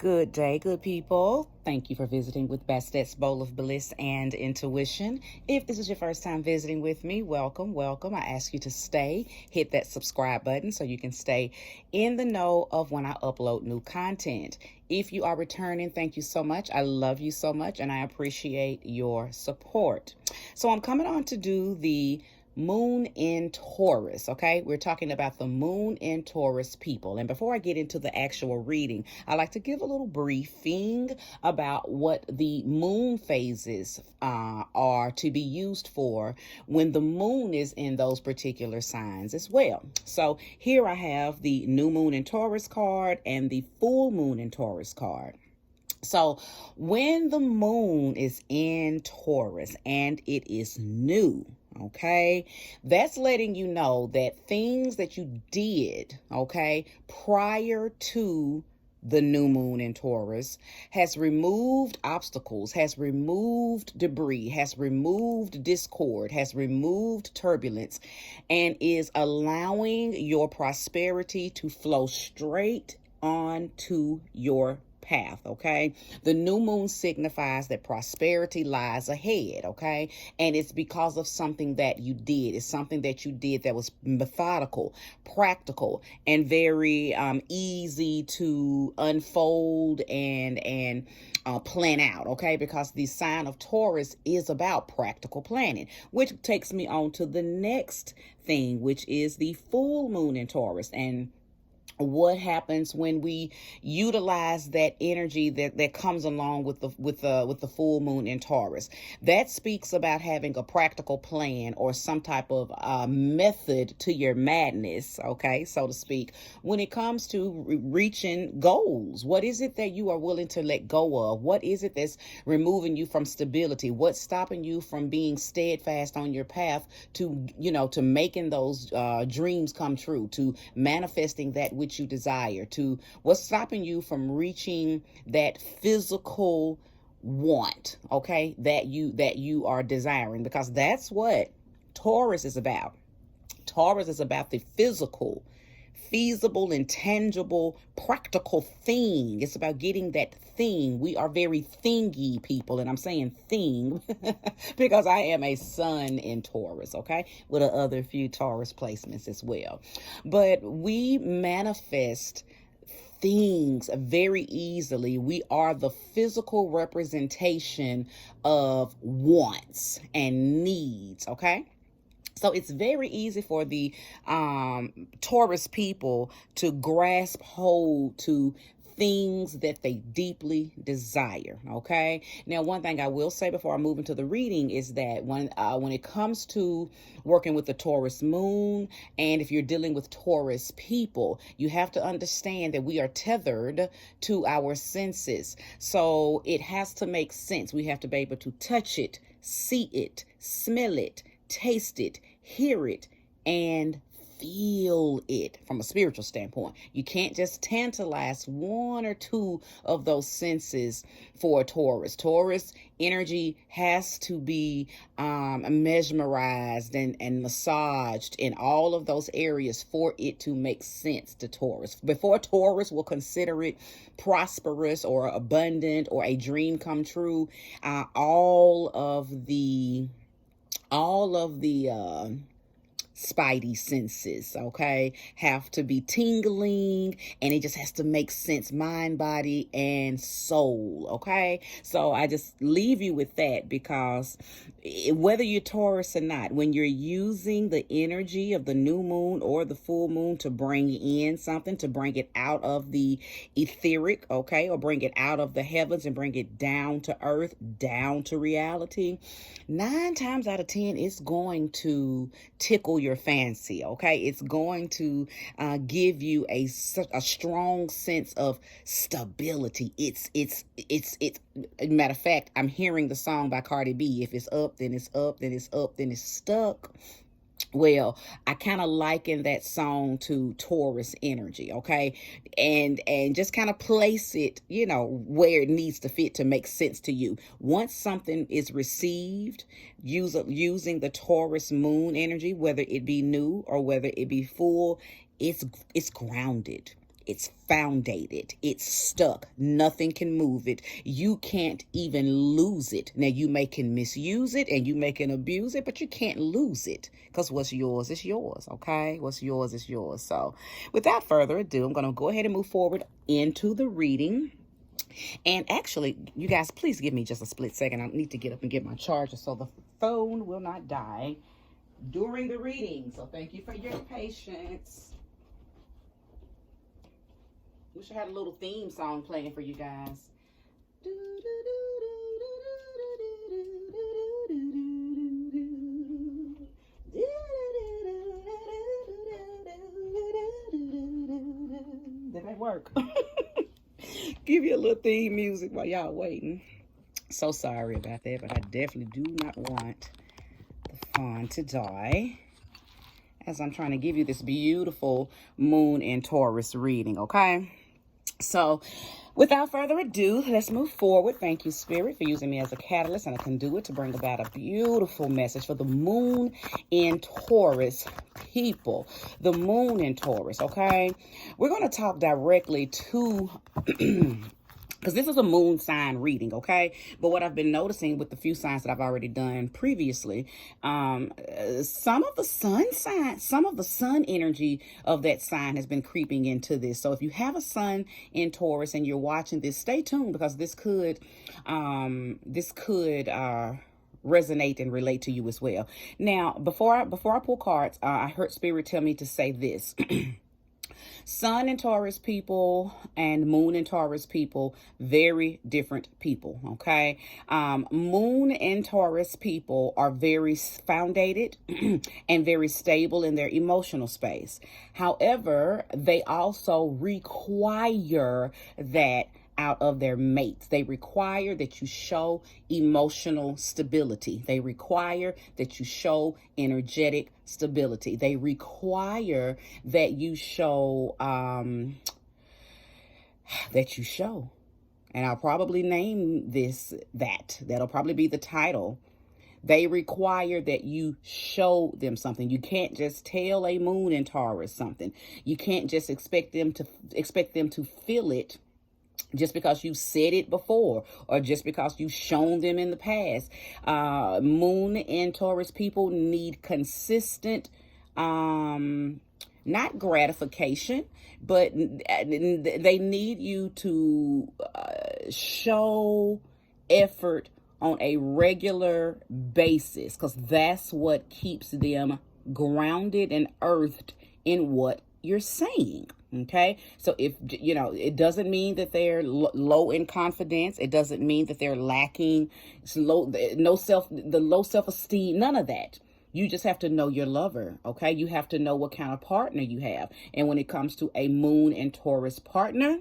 Good day, good people. Thank you for visiting with bastetsbliss and Intuition. If this is your first time visiting with me, welcome, welcome. I ask you to stay, hit that subscribe button so you can stay in the know of when I upload new content. If you are returning, thank you so much. I love you so much and I appreciate your support. So I'm coming on to do the Moon in Taurus, okay? We're talking about the Moon in Taurus people. And before I get into the actual reading, I like to give a little briefing about what the moon phases are to be used for when the moon is in those particular signs as well. So here I have the new moon in Taurus card and the full moon in Taurus card. So when the moon is in Taurus and it is new, okay, that's letting you know that things that you did, okay, prior to the new moon in Taurus has removed obstacles, has removed debris, has removed discord, has removed turbulence, and is allowing your prosperity to flow straight onto your path, okay? The new moon signifies that prosperity lies ahead, okay? And it's because of something that you did. It's something that you did that was methodical, practical, and very easy to unfold and plan out, okay? Because the sign of Taurus is about practical planning, which takes me on to the next thing, which is the full moon in Taurus. And what happens when we utilize that energy that comes along with the full moon in Taurus? That speaks about having a practical plan or some type of method to your madness, okay, so to speak, when it comes to reaching goals. What is it that you are willing to let go of? What is it that's removing you from stability? What's stopping you from being steadfast on your path to, to making those dreams come true, to manifesting that which you desire, to what's stopping you from reaching that physical want, okay, that you are desiring? Because that's what Taurus is about. Taurus is about the physical, feasible, intangible, practical thing. It's about getting that thing. We are very thingy people, and I'm saying thing because I am a sun in Taurus, okay, with other few Taurus placements as well. But we manifest things very easily. We are the physical representation of wants and needs, okay? So it's very easy for the Taurus people to grasp hold to things that they deeply desire, okay? Now, one thing I will say before I move into the reading is that when it comes to working with the Taurus moon, and if you're dealing with Taurus people, you have to understand that we are tethered to our senses. So it has to make sense. We have to be able to touch it, see it, smell it, taste it, hear it, and feel it from a spiritual standpoint. You can't just tantalize one or two of those senses for a Taurus. Taurus energy has to be mesmerized and massaged in all of those areas for it to make sense to Taurus. Before Taurus will consider it prosperous or abundant or a dream come true, all of the spidey senses, okay, have to be tingling, and it just has to make sense, mind, body, and soul, okay? So I just leave you with that, because whether you're Taurus or not, when you're using the energy of the new moon or the full moon to bring in something, to bring it out of the etheric, okay, or bring it out of the heavens and bring it down to earth, down to reality, 9 times out of 10, it's going to tickle your fancy, okay? It's going to give you a strong sense of stability. It's matter of fact, I'm hearing the song by Cardi B, if it's up, then it's up, then it's up, then it's stuck. Well, I kind of liken that song to Taurus energy, okay? And just kind of place it, where it needs to fit to make sense to you. Once something is received, using the Taurus moon energy, whether it be new or whether it be full, it's grounded. It's foundated. It's stuck. Nothing can move it. You can't even lose it. Now, you may can misuse it and you may can abuse it, but you can't lose it because what's yours is yours, okay? What's yours is yours. So without further ado, I'm going to go ahead and move forward into the reading. And actually, you guys, please give me just a split second. I need to get up and get my charger so the phone will not die during the reading. So thank you for your patience. Wish I had a little theme song playing for you guys. Did that work? Give you a little theme music while y'all waiting. So sorry about that, but I definitely do not want the fun to die as I'm trying to give you this beautiful Moon in Taurus reading, okay? So without further ado, let's move forward. Thank you, Spirit, for using me as a catalyst and a conduit to bring about a beautiful message for the Moon in Taurus people. The Moon in Taurus, okay? We're going to talk directly to... because this is a moon sign reading, okay? But what I've been noticing with the few signs that I've already done previously, some of the sun energy of that sign has been creeping into this. So if you have a sun in Taurus and you're watching this, stay tuned because this could resonate and relate to you as well. Now, before I pull cards, I heard Spirit tell me to say this. Sun and Taurus people and Moon and Taurus people, very different people, okay? Moon and Taurus people are very founded and very stable in their emotional space. However, they also require that out of their mates. They require that you show emotional stability. They require that you show energetic stability. They require that you show, and I'll probably name this that'll probably be the title. They require that you show them something. You can't just tell a Moon in Taurus something. You can't just expect them to feel it just because you said it before or just because you've shown them in the past. Moon and Taurus people need consistent, not gratification, but they need you to show effort on a regular basis because that's what keeps them grounded and earthed in what you're saying. Okay, so if you know, it doesn't mean that they're low in confidence. It doesn't mean that they're lacking low self-esteem. None of that. You just have to know your lover. Okay, you have to know what kind of partner you have. And when it comes to a Moon and Taurus partner,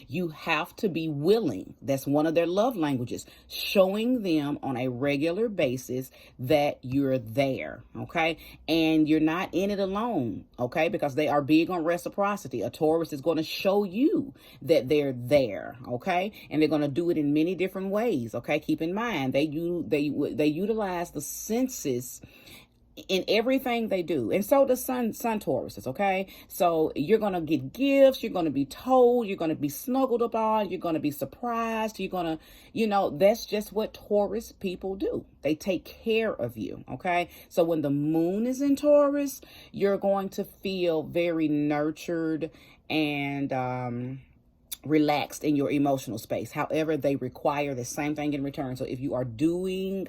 you have to be willing. That's one of their love languages, showing them on a regular basis that you're there, okay? And you're not in it alone, okay? Because they are big on reciprocity. A Taurus is going to show you that they're there, okay? And they're going to do it in many different ways, okay? Keep in mind, they utilize the senses in everything they do. And so does sun Tauruses, okay? So you're going to get gifts, you're going to be told, you're going to be snuggled upon, you're going to be surprised, you're going to, that's just what Taurus people do. They take care of you, okay? So when the Moon is in Taurus, you're going to feel very nurtured and relaxed in your emotional space. However, they require the same thing in return. So if you are doing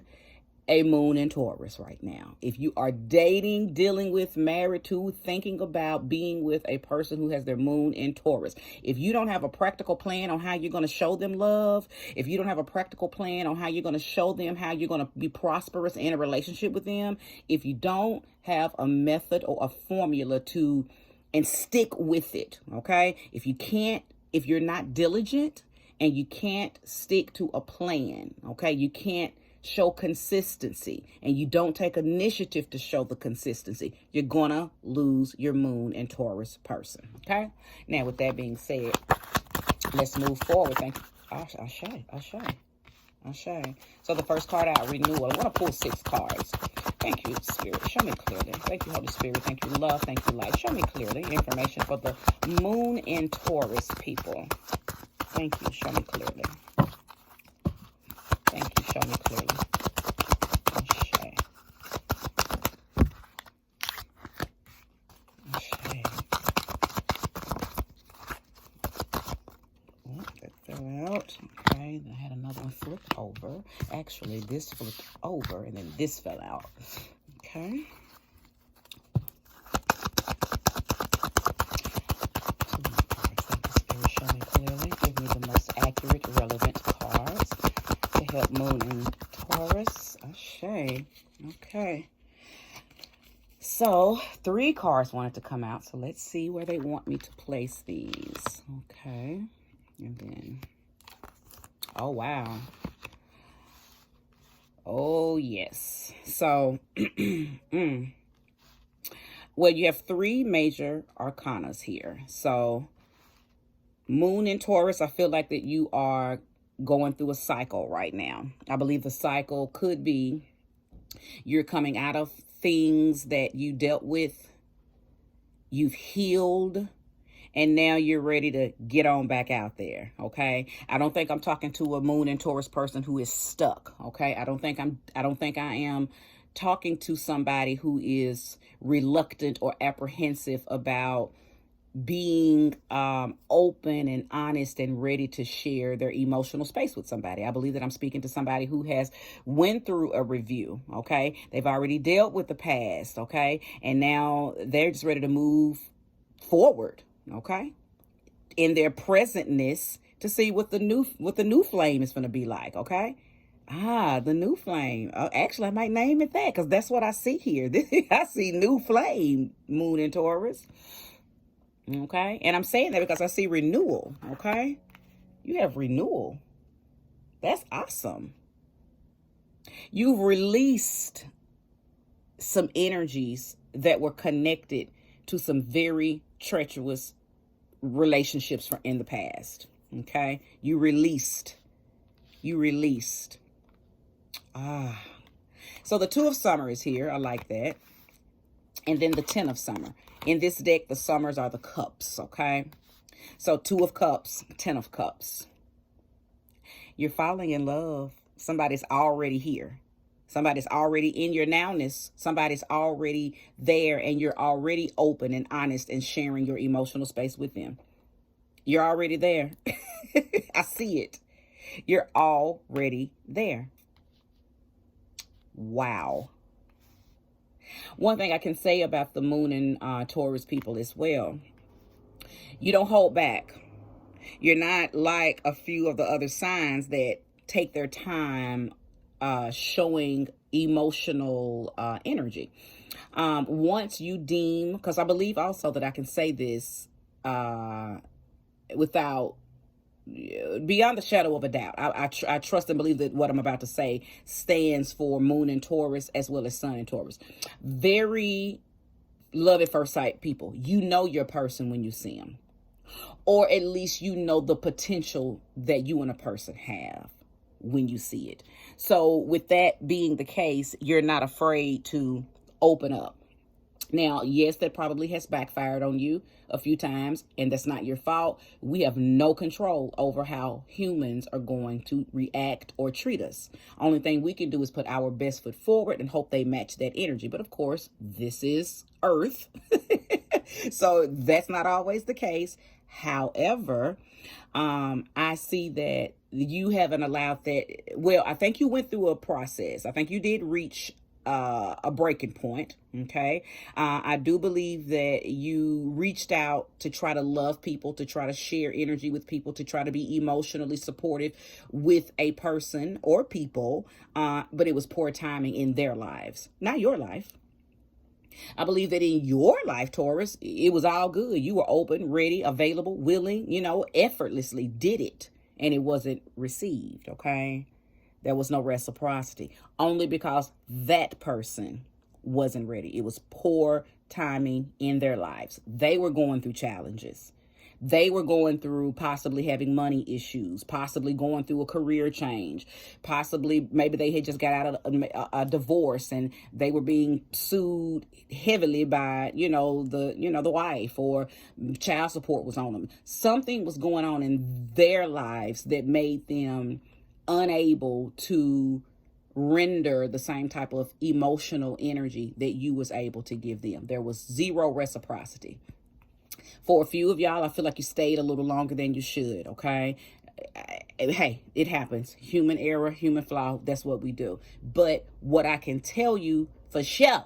a Moon in Taurus right now, if you are dating, dealing with, married to, thinking about being with a person who has their Moon in Taurus, if you don't have a practical plan on how you're going to show them love, if you don't have a practical plan on how you're going to show them how you're going to be prosperous in a relationship with them, if you don't have a method or a formula to and stick with it, okay? If you're not diligent and you can't stick to a plan, okay? You can't show consistency and you don't take initiative to show the consistency, you're gonna lose your Moon and Taurus person, okay? Now, with that being said, let's move forward. Thank you. Ashe. So the first card out, renewal. I want to pull 6 cards. Thank you, Spirit. Show me clearly. Thank you, Holy Spirit. Thank you, love. Thank you, light. Show me clearly information for the Moon in Taurus people. Thank you. Show me clearly. Thank you. Show me clearly. Okay. Okay. Oh, that fell out. Okay. I had another one flipped over. Actually, this flipped over and then this fell out. Okay. Show me clearly. Give me the most accurate, relevant cards to help Moon in Taurus. Okay. Okay. So 3 cards wanted to come out. So let's see where they want me to place these. Okay. And then, oh, wow. Oh, yes. So, well, you have 3 major arcanas here. So, Moon in Taurus, I feel like that you are going through a cycle right now. I believe the cycle could be you're coming out of things that you dealt with, you've healed, and now you're ready to get on back out there, okay? I don't think I'm talking to a Moon in Taurus person who is stuck, okay? I don't think I am talking to somebody who is reluctant or apprehensive about being open and honest and ready to share their emotional space with somebody. I believe that I'm speaking to somebody who has went through a review, okay? They've already dealt with the past, okay? And now they're just ready to move forward, okay? In their presentness to see what the new flame is going to be like, okay? Ah, the new flame. Actually, I might name it that because that's what I see here. I see new flame, Moon in Taurus. Okay, and I'm saying that because I see renewal. Okay, you have renewal. That's awesome. You've released some energies that were connected to some very treacherous relationships from in the past. Okay, you released. Ah, so the 2 of Summer is here. I like that. And then the 10 of Summer. In this deck, the Summers are the cups, okay? So 2 of Cups, 10 of Cups. You're falling in love. Somebody's already here. Somebody's already in your nowness. Somebody's already there, and you're already open and honest and sharing your emotional space with them. You're already there. I see it. You're already there. Wow. One thing I can say about the Moon and Taurus people as well, you don't hold back. You're not like a few of the other signs that take their time showing emotional energy. Once you deem, because I believe also that I can say this without, beyond the shadow of a doubt. I trust and believe that what I'm about to say stands for Moon in Taurus as well as Sun in Taurus. Very love at first sight people. You know your person when you see them. Or at least you know the potential that you and a person have when you see it. So with that being the case, you're not afraid to open up. Now, yes, that probably has backfired on you a few times, and that's not your fault. We have no control over how humans are going to react or treat us. Only thing we can do is put our best foot forward and hope they match that energy. But of course, this is Earth. So that's not always the case. However, I see that you haven't allowed that. Well, I think you went through a process. I think you did reach a breaking point. Okay. I do believe that you reached out to try to love people, to try to share energy with people, to try to be emotionally supportive with a person or people. But it was poor timing in their lives, not your life. I believe that in your life, Taurus, it was all good. You were open, ready, available, willing, effortlessly did it, and it wasn't received. Okay. There was no reciprocity, only because that person wasn't ready. It was poor timing in their lives. They were going through challenges. They were going through possibly having money issues, possibly going through a career change, possibly maybe they had just got out of a divorce and they were being sued heavily by, the wife, or child support was on them. Something was going on in their lives that made them unable to render the same type of emotional energy that you was able to give them. There was zero reciprocity. For a few of y'all, I feel like you stayed a little longer than you should, okay? Hey, it happens. Human error, human flaw, that's what we do. But what I can tell you for sure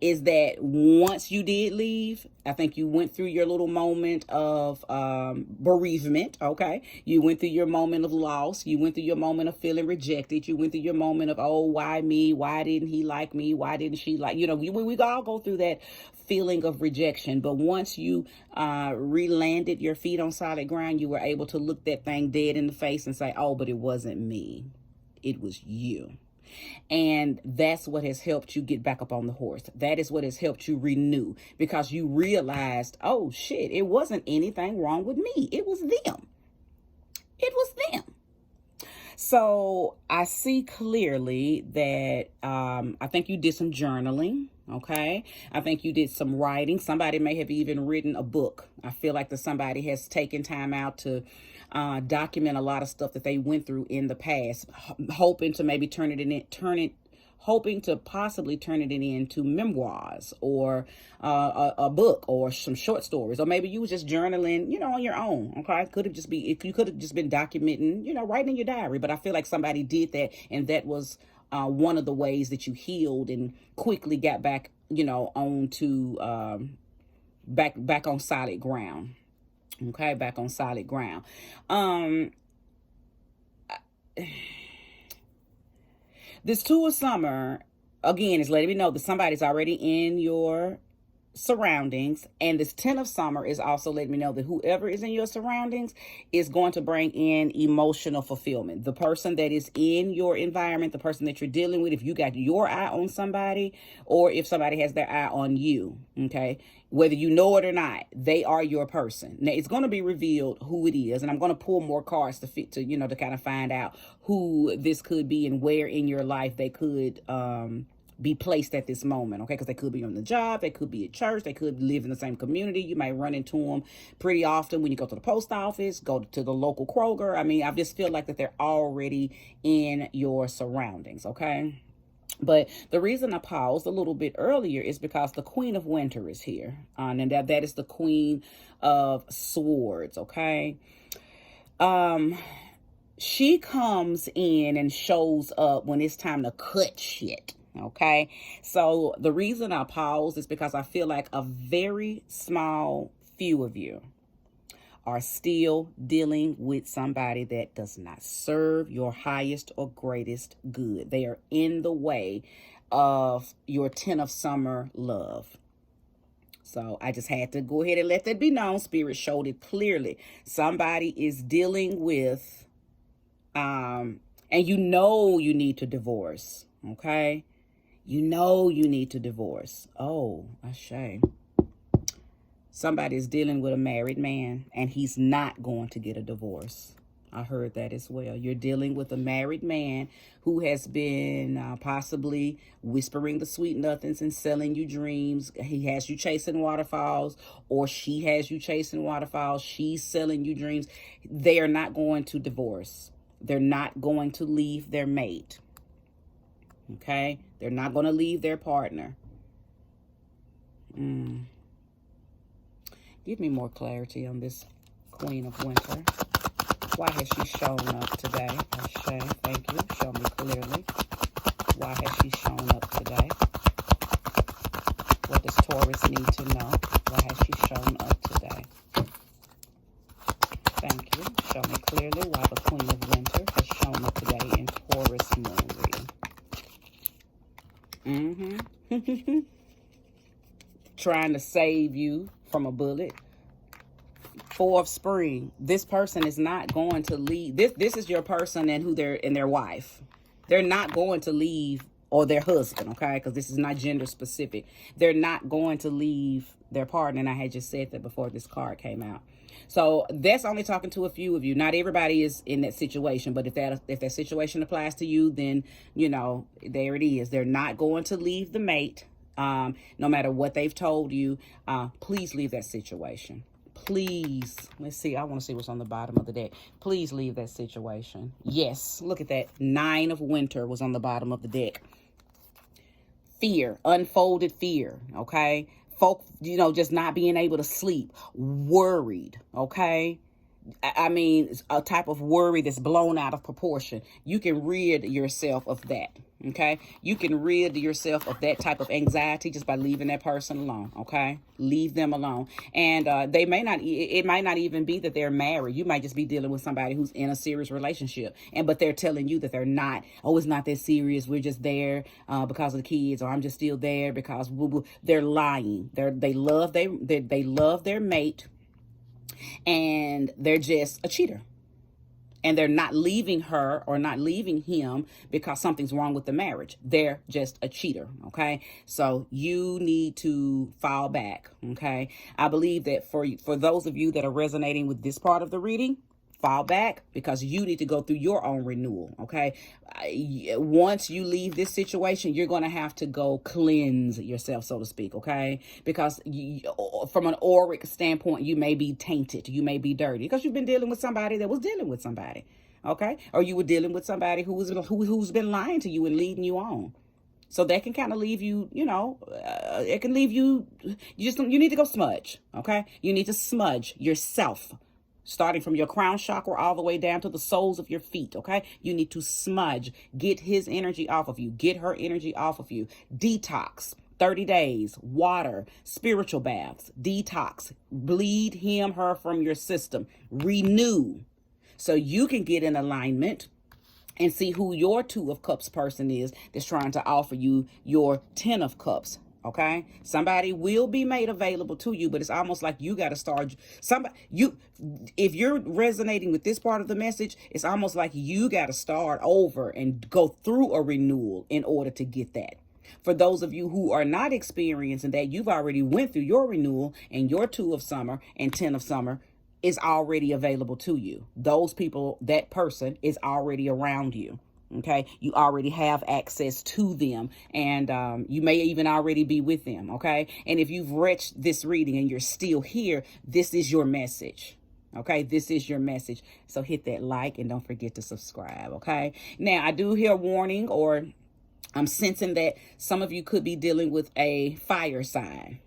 is that once you did leave, I think you went through your little moment of bereavement, okay? You went through your moment of loss. You went through your moment of feeling rejected. You went through your moment of, oh, why me? Why didn't he like me? Why didn't she like, we all go through that feeling of rejection. But once you re-landed your feet on solid ground, you were able to look that thing dead in the face and say, oh, but it wasn't me. It was you. And that's what has helped you get back up on the horse. That is what has helped you renew, because you realized, oh shit, it wasn't anything wrong with me. It was them. It was them. So I see clearly that I think you did some journaling. Okay. I think you did some writing. Somebody may have even written a book. I feel like that somebody has taken time out to document a lot of stuff that they went through in the past, hoping to maybe hoping to possibly turn it into memoirs, or a book, or some short stories, or maybe you was just journaling, on your own. Okay. You could have just been documenting, writing in your diary, but I feel like somebody did that. And that was one of the ways that you healed and quickly got back, onto back on solid ground. Okay, back on solid ground. This Two of Summer, again, is letting me know that somebody's already in your surroundings, and this 10 of Summer is also letting me know that whoever is in your surroundings is going to bring in emotional fulfillment. The person that is in your environment, the person that you're dealing with, if you got your eye on somebody, or if somebody has their eye on you, okay, whether you know it or not, they are your person. Now it's going to be revealed who it is, and I'm going to pull more cards to to kind of find out who this could be and where in your life they could be placed at this moment, okay? Because they could be on the job, they could be at church, they could live in the same community. You might run into them pretty often when you go to the post office, go to the local Kroger. I mean, I just feel like that they're already in your surroundings, okay? But the reason I paused a little bit earlier is because the Queen of Winter is here, and that is the Queen of Swords, okay? She comes in and shows up when it's time to cut shit. Okay, so the reason I pause is because I feel like a very small few of you are still dealing with somebody that does not serve your highest or greatest good. They are in the way of your 10 of Summer love. So I just had to go ahead and let that be known. Spirit showed it clearly. Somebody is dealing with, and you need to divorce, okay? You need to divorce. Oh, a shame. Somebody is dealing with a married man, and he's not going to get a divorce. I heard that as well. You're dealing with a married man who has been possibly whispering the sweet nothings and selling you dreams. He has you chasing waterfalls, or she has you chasing waterfalls. She's selling you dreams. They are not going to divorce. They're not going to leave their mate. Okay? They're not going to leave their partner. Give me more clarity on this Queen of Winter. Why has she shown up today? Ashe, thank you. Show me clearly. Why has she shown up today? What does Taurus need to know? Why has she shown up today? Thank you. Show me clearly why the Queen of Winter has shown up today in Taurus Moon reading. Trying to save you from a bullet. 4 of Spring. This person is not going to leave. This is your person and their wife. They're not going to leave, or their husband, okay? Because this is not gender specific. They're not going to leave their partner. And I had just said that before this card came out. So that's only talking to a few of you. Not everybody is in that situation, but if that situation applies to you, then, you know, there it is. They're not going to leave the mate, no matter what they've told you. Please leave that situation. Please. Let's see. I want to see what's on the bottom of the deck. Please leave that situation. Yes. Look at that. 9 of Winter was on the bottom of the deck. Fear, unfolded fear, okay? Folk, you know, just not being able to sleep, worried, okay? I mean, it's a type of worry that's blown out of proportion. You can rid yourself of that, okay? You can rid yourself of that type of anxiety just by leaving that person alone, okay? Leave them alone. And it might not even be that they're married. You might just be dealing with somebody who's in a serious relationship, but they're telling you that they're not. Oh, it's not that serious. We're just there because of the kids, or I'm just still there because they're lying. They love their mate, and they're just a cheater. And they're not leaving her or not leaving him because something's wrong with the marriage. They're just a cheater, okay? So you need to fall back, okay? I believe that for those of you that are resonating with this part of the reading, fall back, because you need to go through your own renewal, okay? Once you leave this situation, you're going to have to go cleanse yourself, so to speak, okay? Because from an auric standpoint, you may be tainted, you may be dirty, because you've been dealing with somebody that was dealing with somebody, okay? Or you were dealing with somebody who's been lying to you and leading you on. So that can kind of leave you, you know, it can leave you, you need to go smudge, okay? You need to smudge yourself, starting from your crown chakra all the way down to the soles of your feet, okay? You need to smudge. Get his energy off of you. Get her energy off of you. Detox. 30 days. Water. Spiritual baths. Detox. Bleed her from your system. Renew. So you can get in alignment and see who your 2 of Cups person is that's trying to offer you your 10 of Cups. Okay, somebody will be made available to you, but it's almost like you got to start if you're resonating with this part of the message, it's almost like you got to start over and go through a renewal in order to get that. For those of you who are not experiencing that, you've already went through your renewal, and your 2 of Summer and 10 of Summer is already available to you. Those people, that person is already around you. Okay, you already have access to them, and you may even already be with them. Okay, and if you've reached this reading and you're still here, this is your message. Okay, this is your message. So hit that like and don't forget to subscribe. Okay, now I do hear a warning, or I'm sensing that some of you could be dealing with a fire sign.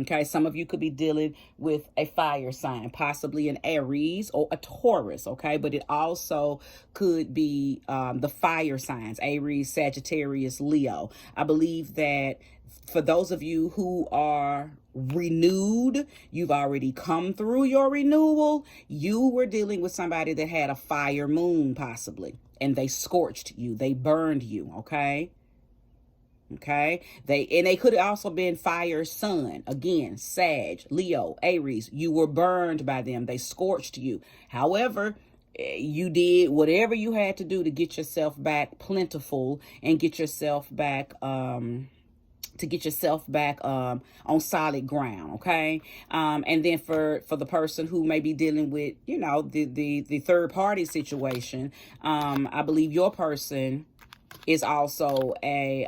Okay, some of you could be dealing with a fire sign, possibly an Aries or a Taurus, okay? But it also could be the fire signs, Aries, Sagittarius, Leo. I believe that for those of you who are renewed, you've already come through your renewal. You were dealing with somebody that had a fire moon, possibly, and they scorched you. They burned you, okay? Okay, they could have also been fire sun, again, Sag, Leo, Aries. You were burned by them. They scorched you. However, you did whatever you had to do to get yourself back plentiful and get yourself back on solid ground. Okay, and then for the person who may be dealing with, you know, the third party situation, I believe your person is also a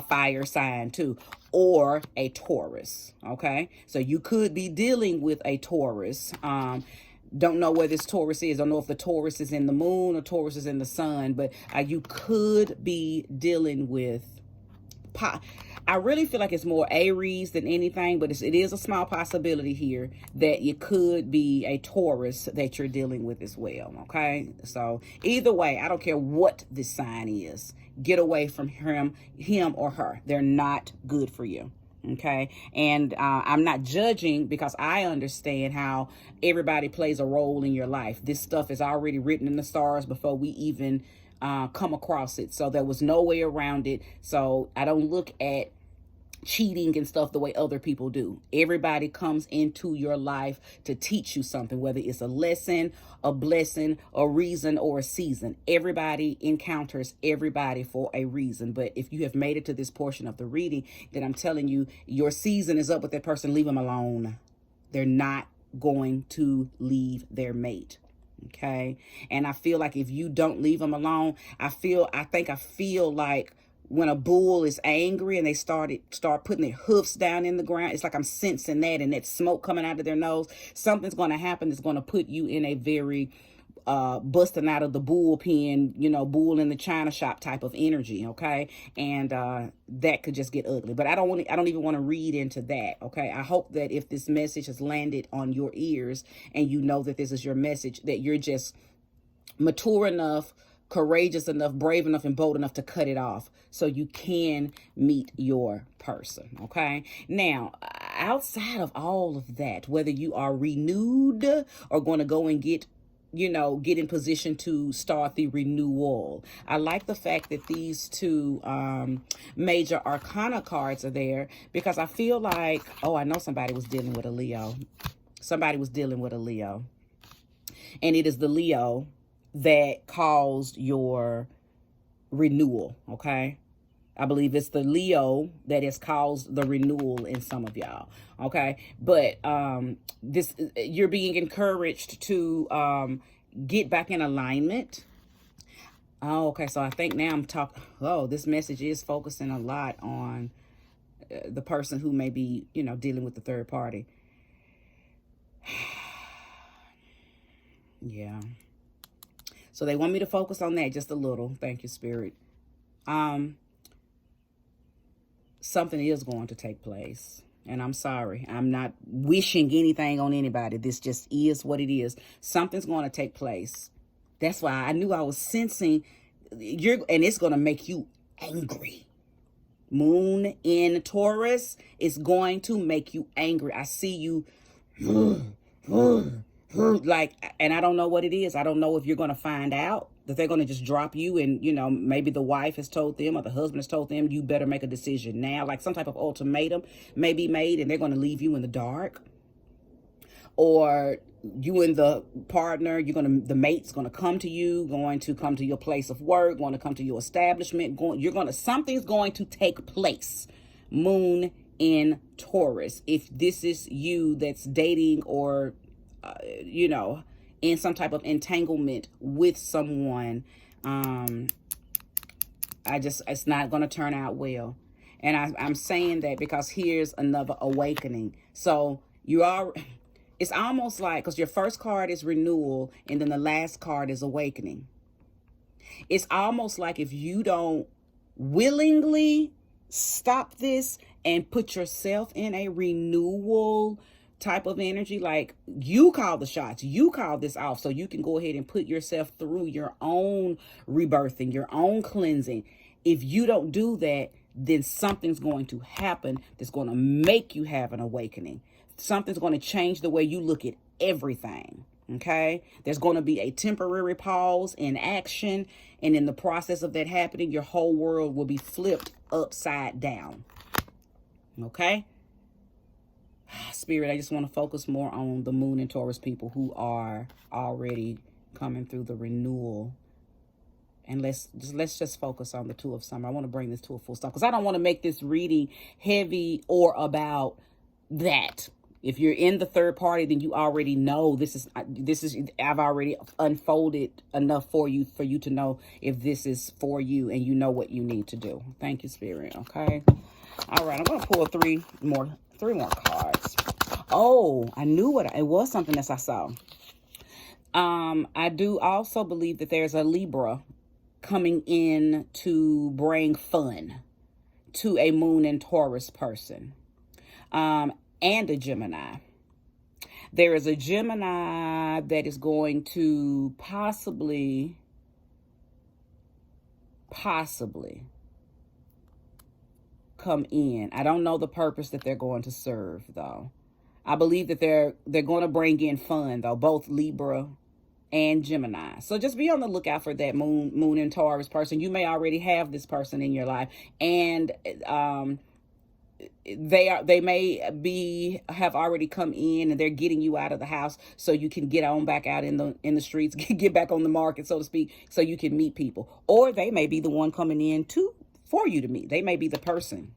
fire sign too, or a Taurus. Okay, so you could be dealing with a Taurus. Don't know where this Taurus is. Don't know if the Taurus is in the moon or Taurus is in the sun, but you could be dealing with I really feel like it's more Aries than anything, but it is a small possibility here that it could be a Taurus that you're dealing with as well, okay? So either way, I don't care what this sign is. Get away from him or her. They're not good for you, okay? And I'm not judging, because I understand how everybody plays a role in your life. This stuff is already written in the stars before we even come across it. So there was no way around it. So I don't look at cheating and stuff the way other people do. Everybody comes into your life to teach you something, whether it's a lesson, a blessing, a reason, or a season. Everybody encounters everybody for a reason. But if you have made it to this portion of the reading, then I'm telling you, your season is up with that person. Leave them alone. They're not going to leave their mate. Okay. And I feel like if you don't leave them alone, I feel like when a bull is angry and they start putting their hoofs down in the ground, it's like I'm sensing that, and that smoke coming out of their nose. Something's going to happen that's going to put you in a very busting out of the bullpen, bull in the china shop type of energy. Okay. And that could just get ugly, but I don't even want to read into that. Okay. I hope that if this message has landed on your ears and you know that this is your message, that you're just mature enough, courageous enough, brave enough, and bold enough to cut it off so you can meet your person. Okay. Now, outside of all of that, whether you are renewed or going to go and get in position to start the renewal. I like the fact that these two major arcana cards are there, because I feel like, I know somebody was dealing with a Leo. Somebody was dealing with a Leo. And it is the Leo that caused your renewal, okay? I believe it's the Leo that has caused the renewal in some of y'all, okay? But you're being encouraged to get back in alignment. Oh, okay, so I think now I'm talking, this message is focusing a lot on the person who may be, dealing with the third party. Yeah. So they want me to focus on that just a little. Thank you, Spirit. Something is going to take place. And I'm sorry. I'm not wishing anything on anybody. This just is what it is. Something's going to take place. That's why I knew I was sensing and it's going to make you angry. Moon in Taurus is going to make you angry. I see you like, and I don't know what it is. I don't know if you're going to find out that they're going to just drop you, and maybe the wife has told them or the husband has told them, you better make a decision now. Like some type of ultimatum may be made, and they're going to leave you in the dark. Or you and the partner, the mate's going to come to you, going to come to your place of work, going to come to your establishment, something's going to take place. Moon in Taurus. If this is you that's dating or in some type of entanglement with someone, it's not going to turn out well. And I'm saying that because here's another awakening. So it's almost like, because your first card is renewal and then the last card is awakening. It's almost like if you don't willingly stop this and put yourself in a renewal type of energy, like you call the shots, you call this off, so you can go ahead and put yourself through your own rebirthing, your own cleansing. If you don't do that, then something's going to happen that's going to make you have an awakening. Something's going to change the way you look at everything. Okay, there's going to be a temporary pause in action, and in the process of that happening, your whole world will be flipped upside down. Okay. Spirit, I just want to focus more on the Moon and Taurus people who are already coming through the renewal. And let's just focus on the Two of Summer. I want to bring this to a full stop because I don't want to make this reading heavy or about that. If you're in the third party, then you already know I've already unfolded enough for you to know if this is for you and you know what you need to do. Thank you, Spirit. Okay. All right. I'm going to pull three more cards. Oh, I knew it was something that I saw. I do also believe that there's a Libra coming in to bring fun to a Moon and Taurus person, and a Gemini. There is a Gemini that is going to possibly come in. I don't know the purpose that they're going to serve, though. I believe that they're going to bring in fun, though, both Libra and Gemini. So just be on the lookout for that Moon and Taurus person. You may already have this person in your life, and they may have already come in and they're getting you out of the house so you can get on back out in the streets, get back on the market, so to speak, so you can meet people. Or they may be the one coming in for you to meet. They may be the person.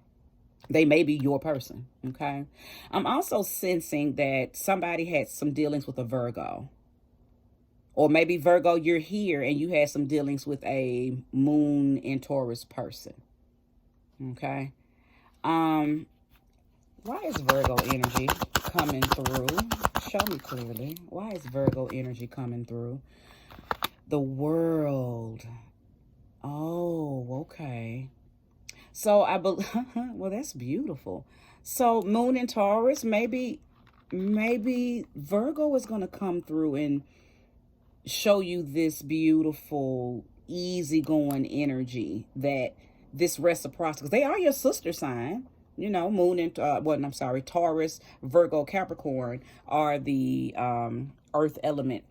They may be your person, okay? I'm also sensing that somebody had some dealings with a Virgo. Or maybe Virgo, you're here and you had some dealings with a Moon in Taurus person, okay? Why is Virgo energy coming through? Show me clearly. Why is Virgo energy coming through? The World. Oh, okay. So I believe, well, that's beautiful. So Moon in Taurus, maybe Virgo is going to come through and show you this beautiful, easygoing energy, that this reciprocity, because they are your sister sign. You know, Moon and, Taurus, Virgo, Capricorn are the earth element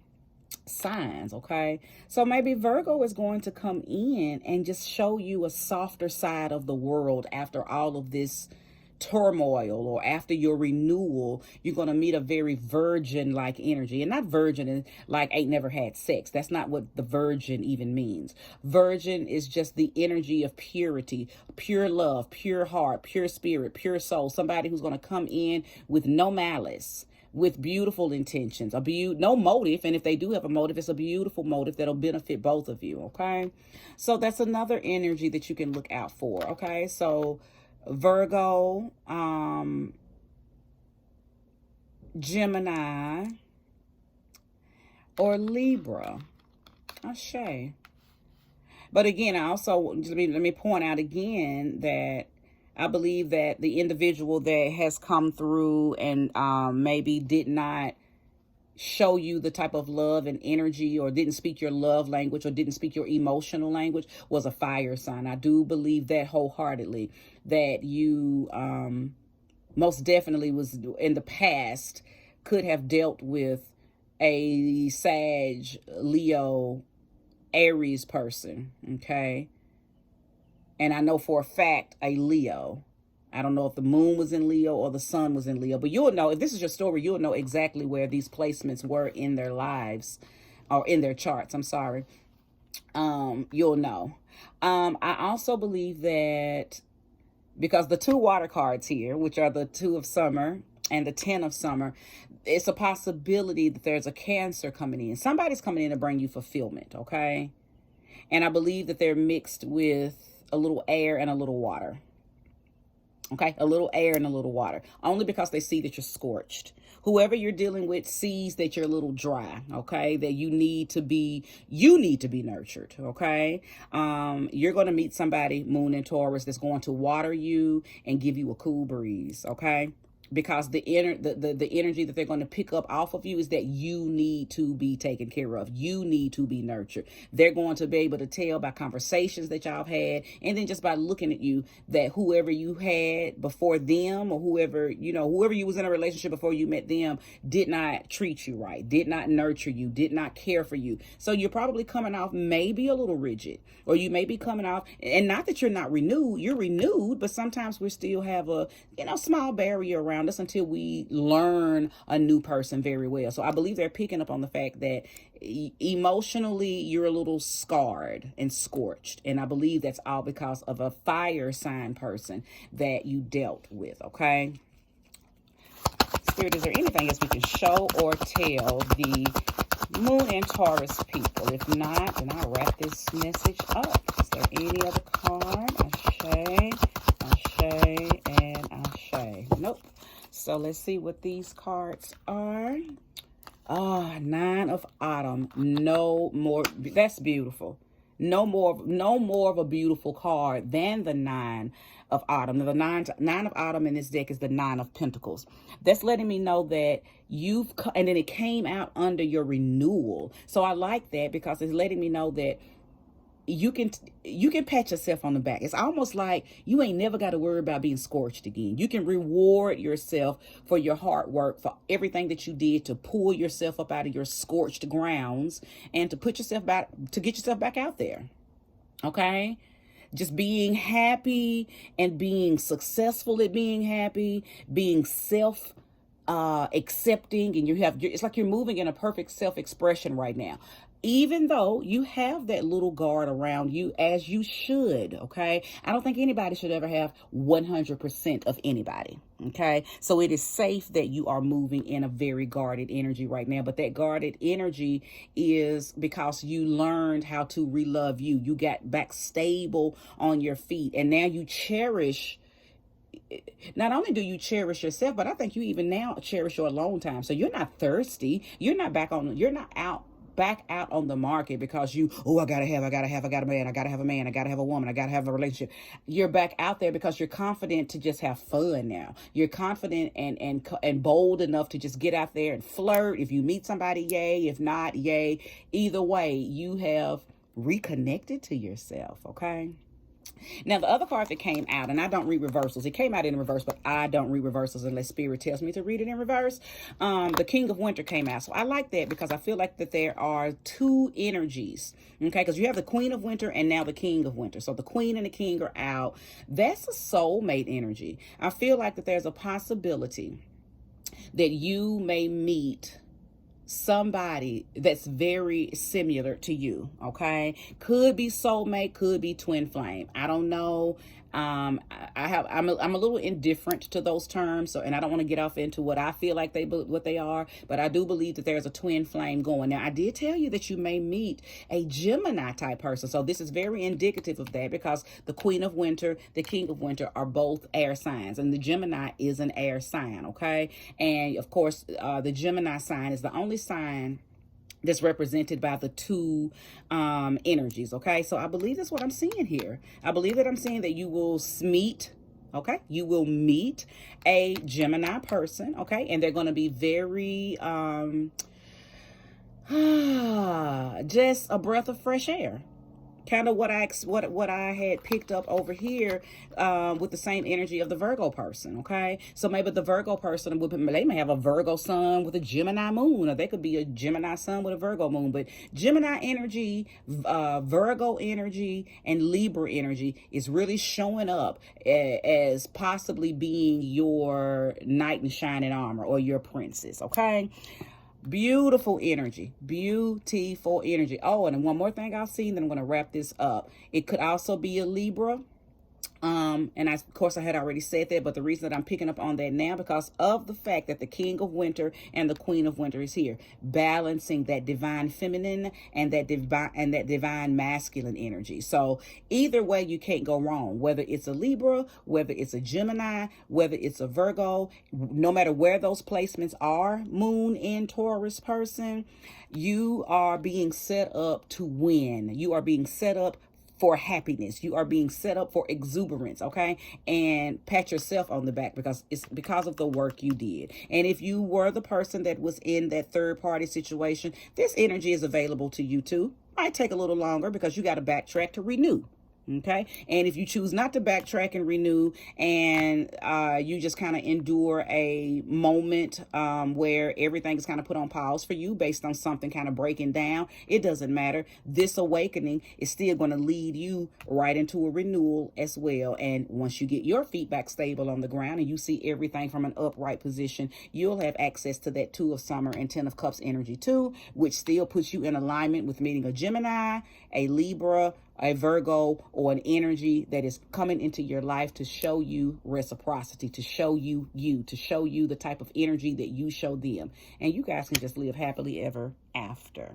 signs, okay? So maybe Virgo is going to come in and just show you a softer side of the world after all of this turmoil, or after your renewal. You're going to meet a very virgin like energy, and not virgin like ain't never had sex. That's not what the virgin even means. Virgin is just the energy of purity, pure love, pure heart, pure spirit, pure soul. Somebody who's going to come in with no malice, with beautiful intentions, no motive. And if they do have a motive, it's a beautiful motive that'll benefit both of you, okay? So that's another energy that you can look out for, okay? So Virgo, Gemini, or Libra. Ashe. But again, I also, let me point out again that I believe that the individual that has come through and maybe did not show you the type of love and energy, or didn't speak your love language, or didn't speak your emotional language, was a fire sign. I do believe that wholeheartedly, that you most definitely was in the past could have dealt with a Sag, Leo, Aries person, okay? And I know for a fact a Leo. I don't know if the moon was in Leo or the sun was in Leo, but you'll know, if this is your story, you'll know exactly where these placements were in their lives, or in their charts. I'm sorry. You'll know. I also believe that because the two water cards here, which are the 2 of summer and the 10 of summer, it's a possibility that there's a Cancer coming in. Somebody's coming in to bring you fulfillment, okay? And I believe that they're mixed with a little air and a little water. Okay, a little air and a little water, only because they see that you're scorched. Whoever you're dealing with sees that you're a little dry, okay, that you need to be nurtured, okay? You're going to meet somebody, Moon in Taurus, that's going to water you and give you a cool breeze, okay? Because the energy that they're going to pick up off of you is that you need to be taken care of. You need to be nurtured. They're going to be able to tell by conversations that y'all have had, and then just by looking at you, that whoever you had before them, or whoever you was in a relationship before you met them, did not treat you right, did not nurture you, did not care for you. So you're probably coming off maybe a little rigid, or you may be coming off, and not that you're not renewed, you're renewed, but sometimes we still have a small barrier around us until we learn a new person very well. So I believe they're picking up on the fact that emotionally you're a little scarred and scorched, and I believe that's all because of a fire sign person that you dealt with, okay? Spirit, is there anything else we can show or tell the Moon and Taurus people? If not, then I'll wrap this message up. Is there any other card? Ashe, Ashe, and Ashe. Nope. So let's see what these cards are. Ah, 9 of Autumn. No more. That's beautiful. No more of a beautiful card than the 9 of Autumn. Now, the 9 of Autumn in this deck is the 9 of Pentacles. That's letting me know that and then it came out under your renewal. So I like that, because it's letting me know that you can pat yourself on the back. It's almost like you ain't never got to worry about being scorched again. You can reward yourself for your hard work, for everything that you did to pull yourself up out of your scorched grounds, and to get yourself back out there. Okay? Just being happy and being successful at being happy, being accepting, and it's like you're moving in a perfect self-expression right now. even though you have that little guard around you, as you should, okay? I don't think anybody should ever have 100% of anybody, okay? So it is safe that you are moving in a very guarded energy right now, but that guarded energy is because you learned how to relove you. You got back stable on your feet, and now you cherish. Not only do you cherish yourself, but I think you even now cherish your alone time. So you're not thirsty. You're not back out on the market because I gotta have a man, I gotta have a man, I gotta have a woman, I gotta have a relationship. You're back out there because you're confident to just have fun now. You're confident and bold enough to just get out there and flirt. If you meet somebody, yay. If not, yay. Either way, you have reconnected to yourself, okay? Now, the other card that came out, and I don't read reversals. It came out in reverse, but I don't read reversals unless Spirit tells me to read it in reverse. The King of Winter came out. So I like that because I feel like that there are two energies, okay? Because you have the Queen of Winter and now the King of Winter. So the Queen and the King are out. That's a soulmate energy. I feel like that there's a possibility that you may meet somebody that's very similar to you, okay? Could be soulmate, could be twin flame. I don't know. I'm a little indifferent to those terms, so, and I don't want to get off into what I feel like what they are, but I do believe that there's a twin flame going. Now, I did tell you that you may meet a Gemini type person, so this is very indicative of that because the Queen of Winter, the King of Winter are both air signs, and the Gemini is an air sign, okay? And of course, the Gemini sign is the only sign that's represented by the two energies, okay? So I believe that's what I'm seeing here. I believe that I'm seeing that you will meet, okay? You will meet a Gemini person, okay? And they're going to be very, just a breath of fresh air. Kind of what I had picked up over here with the same energy of the Virgo person, okay? So maybe the Virgo person, they may have a Virgo sun with a Gemini moon, or they could be a Gemini sun with a Virgo moon. But Gemini energy, Virgo energy, and Libra energy is really showing up as possibly being your knight in shining armor or your princess, okay? Beautiful energy, beautiful energy. Oh, and one more thing I've seen, then I'm going to wrap this up. It could also be a Libra. And of course I had already said that, but the reason that I'm picking up on that now because of the fact that the King of Winter and the Queen of Winter is here, balancing that divine feminine and that divine masculine energy. So either way, you can't go wrong, whether it's a Libra, whether it's a Gemini, whether it's a Virgo, no matter where those placements are, Moon in Taurus person, you are being set up to win. You are being set up for happiness. You are being set up for exuberance, okay? And pat yourself on the back because it's because of the work you did. And if you were the person that was in that third party situation, this energy is available to you too. Might take a little longer because you got to backtrack to renew. Okay. And if you choose not to backtrack and renew and you just kind of endure a moment where everything is kind of put on pause for you based on something kind of breaking down, it doesn't matter. This awakening is still going to lead you right into a renewal as well. And once you get your feet back stable on the ground and you see everything from an upright position, you'll have access to that Two of Summer and Ten of Cups energy too, which still puts you in alignment with meeting a Gemini, a Libra, a Virgo, or an energy that is coming into your life to show you reciprocity, to show you to show you the type of energy that you show them. And you guys can just live happily ever after.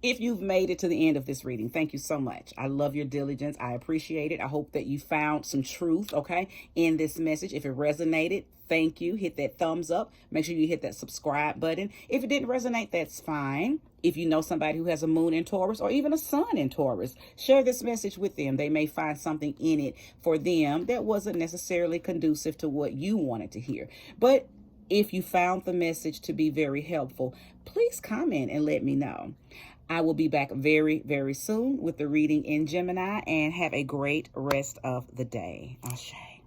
If you've made it to the end of this reading, thank you so much. I love your diligence. I appreciate it. I hope that you found some truth, okay, in this message. If it resonated, thank you. Hit that thumbs up. Make sure you hit that subscribe button. If it didn't resonate, that's fine. If you know somebody who has a moon in Taurus or even a sun in Taurus, share this message with them. They may find something in it for them that wasn't necessarily conducive to what you wanted to hear. But if you found the message to be very helpful, please comment and let me know. I will be back very, very soon with the reading in Gemini, and have a great rest of the day. Ashe.